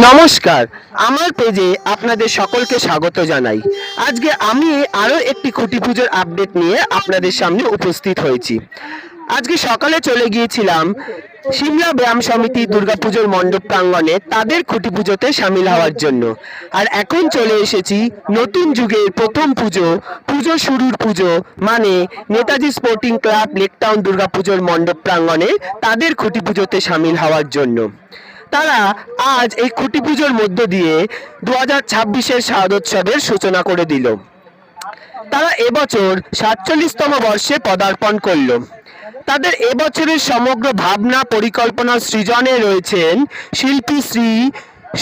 নমস্কার, আমার পেজে আপনাদের সকলকে স্বাগত জানাই। আজকে আমি আরও একটি খুঁটি পুজোর আপডেট নিয়ে আপনাদের সামনে উপস্থিত হয়েছি। আজকে সকালে চলে গিয়েছিলাম সিমলা ব্যায়াম সমিতি দুর্গাপুজোর মণ্ডপ প্রাঙ্গণে তাদের খুঁটি পুজোতে সামিল হওয়ার জন্য। আর এখন চলে এসেছি নতুন যুগের প্রথম পুজো, পুজো শুরুর পুজো মানে নেতাজি স্পোর্টিং ক্লাব লেকটাউন দুর্গাপুজোর মণ্ডপ প্রাঙ্গণে তাদের খুঁটি পুজোতে সামিল হওয়ার জন্য। তারা আজ এই খুঁটি পুজোর মধ্য দিয়ে 2026-এর শারদোৎসবের সূচনা করে দিল। তারা এবছর 47তম বর্ষে পদার্পণ করল। তাদের এবছরের সমগ্র ভাবনা পরিকল্পনা সৃজনে রয়েছেন শিল্পী শ্রী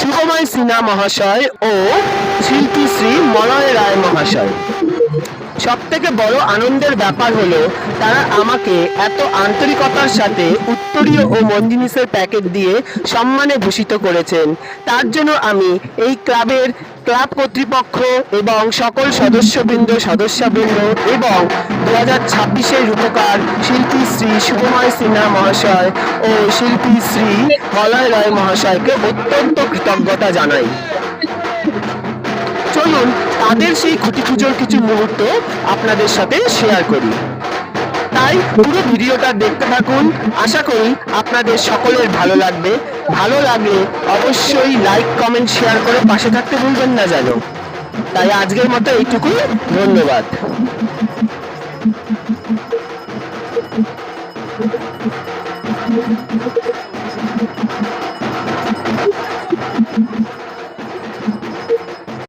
শুভময় সিনহা মহাশয় ও শিল্পী শ্রী মলয় রায় মহাশয়। সব থেকে বড় আনন্দের ব্যাপার হলো তারা আমাকে এত আন্তরিকতার সাথে উত্তরীয় ও মঞ্জিনিসের প্যাকেট দিয়ে সম্মানে ভূষিত করেছেন। তার জন্য আমি এই ক্লাবের ক্লাব কর্তৃপক্ষ এবং সকল সদস্যবৃন্দ এবং 2026-এর রূপকার শিল্পী শ্রী শুভময় সিনহা মহাশয় ও শিল্পী শ্রী মলয় রায় মহাশয়কে অত্যন্ত কৃতজ্ঞতা জানাই। চলুন তাদের সেই খুঁটি পুজোর কিছু মুহূর্ত আপনাদের সাথে শেয়ার করি। তাই পুরো ভিডিওটা দেখতে থাকুন, আশা করি আপনাদের সকলের ভালো লাগবে। ভালো লাগলে অবশ্যই লাইক কমেন্ট শেয়ার করে পাশে থাকতে ভুলবেন না যেন। তাই আজকের মতো এইটুকুই, ধন্যবাদ।